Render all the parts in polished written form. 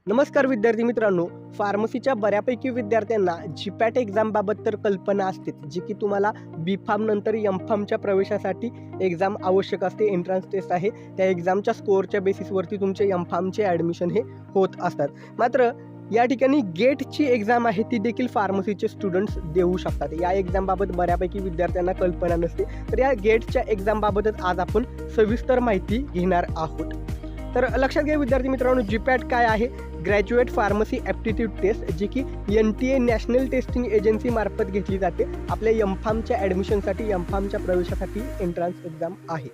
नमस्कार विद्यार्थी मित्रांनो, फार्मसीच्या बऱ्यापैकी विद्यार्थ्यांना जीपॅट एक्झामबाबत तर कल्पना असतेच, जी की तुम्हाला बी.फार्म नंतर एम.फार्मच्या प्रवेशासाठी एक्झाम आवश्यक असते. एंट्रन्स टेस्ट आहे, त्या एक्झामच्या स्कोअरच्या बेसिसवरती तुमचे एम.फार्मचे ॲडमिशन हे होत असतात. मात्र या ठिकाणी गेटची एक्झाम आहे, ती देखील फार्मसीचे स्टुडंट्स देऊ शकतात. या एक्झामबाबत बऱ्यापैकी विद्यार्थ्यांना कल्पना नसते, तर या गेटच्या एक्झामबाबतच आज आपण सविस्तर माहिती घेणार आहोत. तर लक्षात घ्या विद्यार्थी मित्रांनो, जीपॅट काय आहे? ग्रॅज्युएट फार्मसी ॲप्टिट्यूड टेस्ट, जी की NTA नॅशनल टेस्टिंग एजन्सी मार्फत घेतली जाते. आपल्या एम.फार्मच्या ॲडमिशनसाठी, एम.फार्मच्या प्रवेशासाठी एंट्रन्स एक्झाम आहे.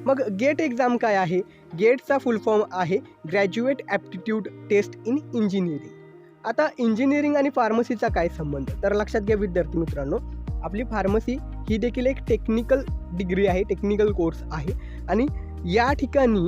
मग गेट एक्झाम काय आहे? गेटचा फुल फॉर्म आहे graduate aptitude test in engineering. आता इंजिनिअरिंग आणि फार्मसीचा काय संबंध? तर लक्षात घ्या विद्यार्थी मित्रांनो, आपली फार्मसी ही देखील एक टेक्निकल डिग्री आहे, टेक्निकल कोर्स आहे आणि या ठिकाणी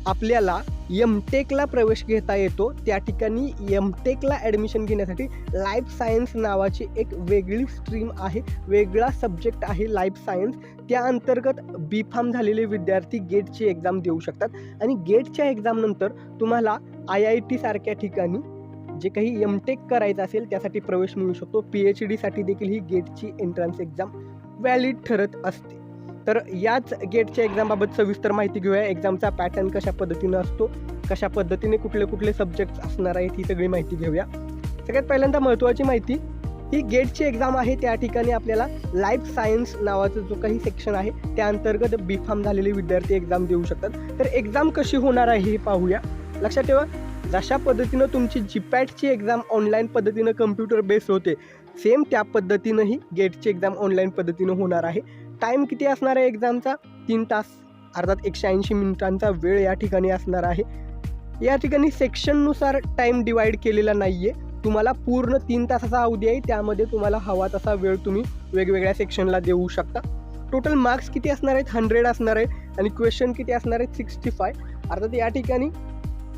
आपल्याला एम.टेकला प्रवेश घेता येतो. त्या ठिकाणी एम.टेकला ॲडमिशन घेण्यासाठी लाईफ सायन्स नावाची एक वेगळी स्ट्रीम आहे, वेगळा सब्जेक्ट आहे लाईफ सायन्स. त्या अंतर्गत बी.फार्म झालेले विद्यार्थी गेटची एक्झाम देऊ शकतात आणि गेटच्या एक्झामनंतर तुम्हाला IIT सारख्या ठिकाणी जे काही एम.टेक करायचं असेल त्यासाठी प्रवेश मिळू शकतो. PhDसाठी देखील ही गेटची एंट्रन्स एक्झाम व्हॅलिड ठरत असते. तर याच गेटच्या एक्झामबाबत सविस्तर माहिती घेऊया. एक्झामचा पॅटर्न कशा पद्धतीनं असतो, कशा पद्धतीने कुठले कुठले सब्जेक्ट्स असणार आहेत, ही सगळी माहिती घेऊया. सगळ्यात पहिल्यांदा महत्त्वाची माहिती, ही गेटची एक्झाम आहे, त्या ठिकाणी आपल्याला लाईफ सायन्स नावाचा जो काही सेक्शन आहे त्या अंतर्गत बी.फार्म झालेले विद्यार्थी एक्झाम देऊ शकतात. तर एक्झाम कशी होणार आहे हे पाहूया. लक्षात ठेवा, जशा पद्धतीनं तुमची जीपॅटची एक्झाम ऑनलाईन पद्धतीनं कम्प्युटर बेस्ड होते, सेम त्या पद्धतीनं ही गेटची एक्झाम ऑनलाईन पद्धतीनं होणार आहे. टाईम किती असणार आहे एक्झामचा? 3 तास, अर्थात 180 मिनिटांचा वेळ या ठिकाणी असणार आहे. या ठिकाणी सेक्शननुसार टाईम डिवाईड केलेला नाही आहे. तुम्हाला पूर्ण 3 तासाचा अवधी आहे, त्यामध्ये तुम्हाला हवा तसा वेळ तुम्ही वेगवेगळ्या सेक्शनला देऊ शकता. टोटल मार्क्स किती असणार आहेत? 100 असणार आहेत आणि क्वेश्चन किती असणार आहेत? 65. अर्थात या ठिकाणी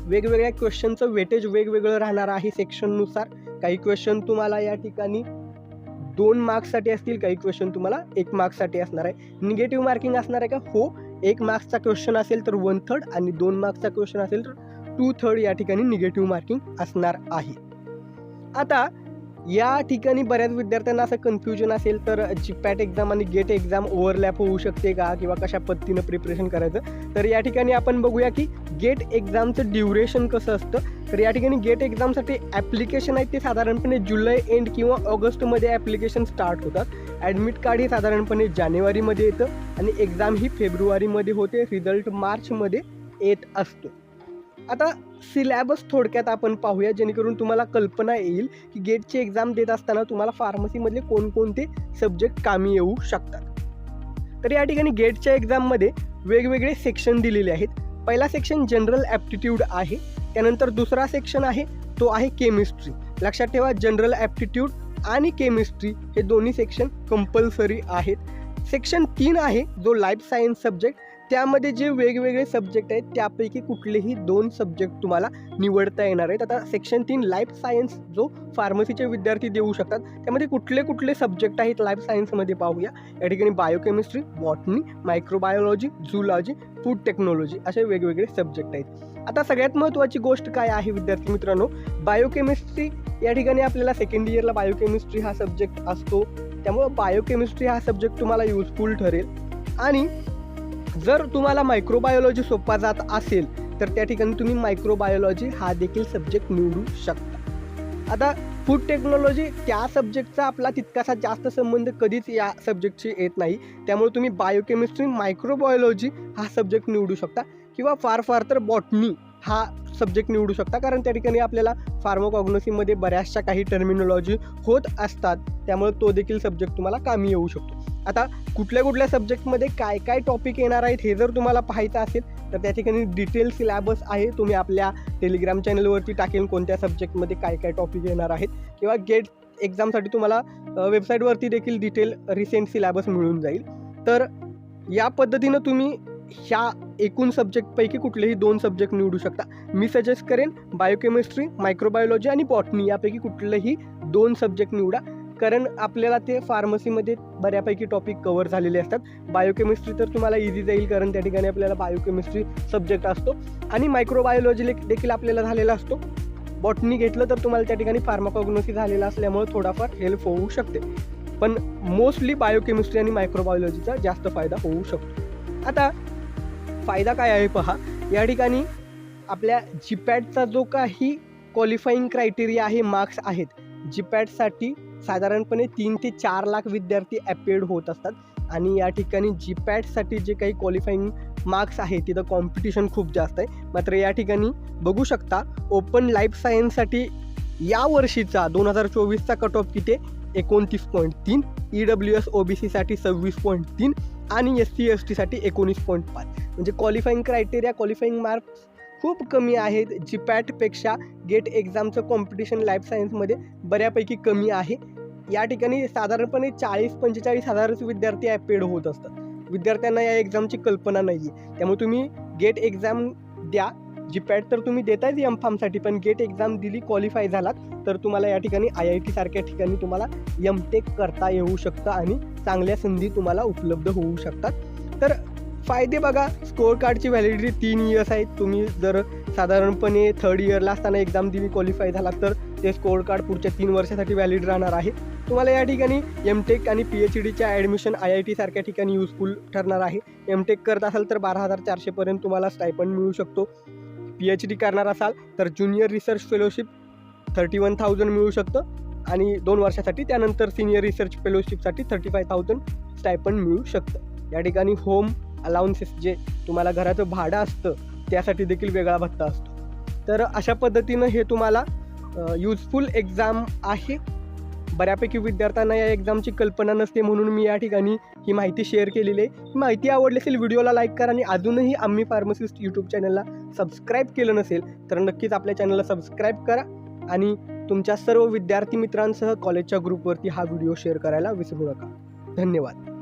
वेगवेगळ्या क्वेश्चनचं वेटेज वेगवेगळं राहणार आहे सेक्शननुसार. काही क्वेश्चन तुम्हाला या ठिकाणी 2 मार्क्ससाठी असतील, काही क्वेश्चन तुम्हाला 1 मार्क्ससाठी असणार आहे. निगेटिव्ह मार्किंग असणार आहे का? हो. 1 मार्क्सचा क्वेश्चन असेल तर 1/3 आणि 2 मार्क्सचा क्वेश्चन असेल तर 2/3 या ठिकाणी निगेटिव्ह मार्किंग असणार आहे. आता या ठिकाणी बऱ्याच विद्यार्थ्यांना असं कन्फ्युजन असेल, तर जीपॅट एक्झाम आणि गेट एक्झाम ओव्हरलॅप होऊ शकते का, किंवा कशा पद्धतीनं प्रिपरेशन करायचं? तर या ठिकाणी आपण बघूया की गेट एक्झामचं ड्युरेशन कसं असतं. तर या ठिकाणी गेट एक्झामसाठी ॲप्लिकेशन आहेत ते साधारणपणे जुलै एंड किंवा ऑगस्टमध्ये ॲप्लिकेशन स्टार्ट होतात. ॲडमिट कार्ड हे साधारणपणे जानेवारीमध्ये येतं आणि एक्झाम ही फेब्रुवारीमध्ये होते. रिझल्ट मार्चमध्ये येत असतो. आता सिलॅबस थोडक्यात आपण पाहूया, जेणेकरून तुम्हाला कल्पना येईल की गेटची एक्झाम देत असताना तुम्हाला फार्मसीमधले कोणकोणते सब्जेक्ट कामी येऊ शकतात. तर या ठिकाणी गेटच्या एक्झाममध्ये वेगवेगळे सेक्शन दिलेले आहेत. पहिला सेक्शन जनरल ॲप्टिट्यूड आहे, त्यानंतर दुसरा सेक्शन आहे तो आहे केमिस्ट्री. लक्षात ठेवा, जनरल ॲप्टिट्यूड आणि केमिस्ट्री हे दोन्ही सेक्शन कंपल्सरी आहेत. सेक्शन 3 आहे जो लाईफ सायन्स सब्जेक्ट. त्यामध्ये जे वेगवेगळे सब्जेक्ट आहेत त्यापैकी कुठलेही 2 सब्जेक्ट तुम्हाला निवडता येणार आहेत. आता सेक्शन 3 लाईफ सायन्स जो फार्मसीचे विद्यार्थी देऊ शकतात, त्यामध्ये कुठले कुठले सब्जेक्ट आहेत लाईफ सायन्समध्ये पाहूया. या ठिकाणी biochemistry, botany, microbiology, zoology, food technology असे वेगवेगळे सब्जेक्ट आहेत. आता सगळ्यात महत्त्वाची गोष्ट काय आहे विद्यार्थी मित्रांनो, बायोकेमिस्ट्री. या ठिकाणी आपल्याला सेकंड इयरला बायोकेमिस्ट्री हा सब्जेक्ट असतो, त्यामुळं बायोकेमिस्ट्री हा सब्जेक्ट तुम्हाला युजफुल ठरेल. आणि जर तुम्हाला मायक्रोबायोलॉजी सोपा जात असेल तर त्या ठिकाणी तुम्ही मायक्रोबायोलॉजी हा देखील सब्जेक्ट निवडू शकता. आता फूड टेक्नॉलॉजी त्या सब्जेक्टचा आपला तितकासा जास्त संबंध कधीच या सब्जेक्टशी येत नाही, त्यामुळे तुम्ही बायोकेमिस्ट्री, मायक्रोबायोलॉजी हा सब्जेक्ट निवडू शकता किंवा फार तर बॉटनी हा सब्जेक्ट निवडू शकता, कारण त्या ठिकाणी आपल्याला फार्माकॉग्नोसीमध्ये बऱ्याचशा काही टर्मिनॉलॉजी होत असतात, त्यामुळे तो देखील सब्जेक्ट तुम्हाला कामी येऊ शकतो. आता कुठल्या कुठल्या सब्जेक्टमध्ये काय काय टॉपिक येणार आहेत हे जर तुम्हाला पाहायचं असेल तर त्या ठिकाणी डिटेल सिलॅबस आहे, तुम्ही आपल्या टेलिग्राम चॅनलवरती टाकेल कोणत्या सब्जेक्टमध्ये काय काय टॉपिक येणार आहेत, किंवा गेट एक्झामसाठी तुम्हाला वेबसाईटवरती देखील डिटेल रिसेंट सिलॅबस मिळून जाईल. तर या पद्धतीनं तुम्ही ह्या एकूण सब्जेक्टपैकी कुठलेही 2 सब्जेक्ट निवडू शकता. मी सजेस्ट करेन बायोकेमिस्ट्री, मायक्रोबायोलॉजी आणि बॉटनी यापैकी कुठलेही 2 सब्जेक्ट निवडा, कारण आपल्याला ते फार्मसीमध्ये बऱ्यापैकी टॉपिक कव्हर झालेले असतात. बायोकेमिस्ट्री तर तुम्हाला इझी जाईल, कारण त्या ठिकाणी आपल्याला बायोकेमिस्ट्री सब्जेक्ट असतो आणि मायक्रोबायोलॉजी देखील आपल्याला झालेला असतो. बॉटनी घेतलं तर तुम्हाला त्या ठिकाणी फार्माकॉग्नोसी झालेला असल्यामुळे थोडाफार हेल्प होऊ शकते, पण मोस्टली बायोकेमिस्ट्री आणि मायक्रोबायोलॉजीचा जास्त फायदा होऊ शकतो. आता फायदा काय आहे पहा, या ठिकाणी आपल्या जीपॅटचा जो काही क्वालिफाईंग क्रायटेरिया आहे, मार्क्स आहेत, जीपॅटसाठी साधारणपणे 3 ते 4 लाख विद्यार्थी ॲपेड होत असतात आणि या ठिकाणी जीपॅटसाठी जे काही क्वालिफाईंग मार्क्स आहे तिथं कॉम्पिटिशन खूप जास्त आहे. मात्र या ठिकाणी बघू शकता ओपन लाईफ सायन्ससाठी या वर्षीचा 2024चा कट ऑफ किती, 29.3, EWS OBCसाठी 26.3 आणि SC STसाठी 19.5. म्हणजे क्वालिफाईंग क्रायटेरिया, क्वालिफाईंग मार्क्स खूप कमी आहेत. जीपॅटपेक्षा गेट एक्झामचं कॉम्पिटिशन लाईफ सायन्समध्ये बऱ्यापैकी कमी आहे. या ठिकाणी साधारणपणे 40-45 हजारच विद्यार्थी ॲपेड होत असतात. विद्यार्थ्यांना या एक्झामची कल्पना नाही आहे, त्यामुळे तुम्ही गेट एक्झाम द्या. जीपॅट तर तुम्ही देतायच एमफार्मसाठी, पण गेट एक्झाम दिली, क्वालिफाय झालात तर तुम्हाला या ठिकाणी IIT सारख्या ठिकाणी तुम्हाला एमटेक करता येऊ शकतं आणि चांगल्या संधी तुम्हाला उपलब्ध होऊ शकतात. तर फायदे बघा, स्कोअर कार्डची व्हॅलिडिटी 3 इयर्स आहे. तुम्ही जर साधारणपणे 3rd इयरला असताना एक्झाम दिली, क्वालिफाय झाला तर ते स्कोअर कार्ड पुढच्या 3 वर्षासाठी व्हॅलिड राहणार आहे. तुम्हाला या ठिकाणी एमटेक आणि PhDच्या ॲडमिशन IIT सारख्या ठिकाणी युजफुल ठरणार आहे. एमटेक करत असाल तर 12,400 पर्यंत तुम्हाला स्टायपंड मिळू शकतो. PhD करणार असाल तर ज्युनियर रिसर्च फेलोशिप 31,000 मिळू शकतं आणि 2 वर्षासाठी. त्यानंतर सिनियर रिसर्च फेलोशिपसाठी 35,000 स्टायपंड मिळू शकतं. या ठिकाणी होम अलाउन्सेस, जे तुम्हाला घराचं भाडं असतं त्यासाठी देखील वेगळा भत्ता असतो. तर अशा पद्धतीनं हे तुम्हाला युजफुल एक्झाम आहे. बऱ्यापैकी विद्यार्थ्यांना या एक्झामची कल्पना नसते, म्हणून मी या ठिकाणी ही माहिती शेअर केलेली आहे. ही माहिती आवडली असेल व्हिडिओला लाईक करा आणि अजूनही आम्ही फार्मसिस्ट यूट्यूब चॅनलला सबस्क्राईब केलं नसेल तर नक्कीच आपल्या चॅनलला सबस्क्राईब करा आणि तुमच्या सर्व विद्यार्थी मित्रांसह कॉलेजच्या ग्रुपवरती हा व्हिडिओ शेअर करायला विसरू नका. धन्यवाद.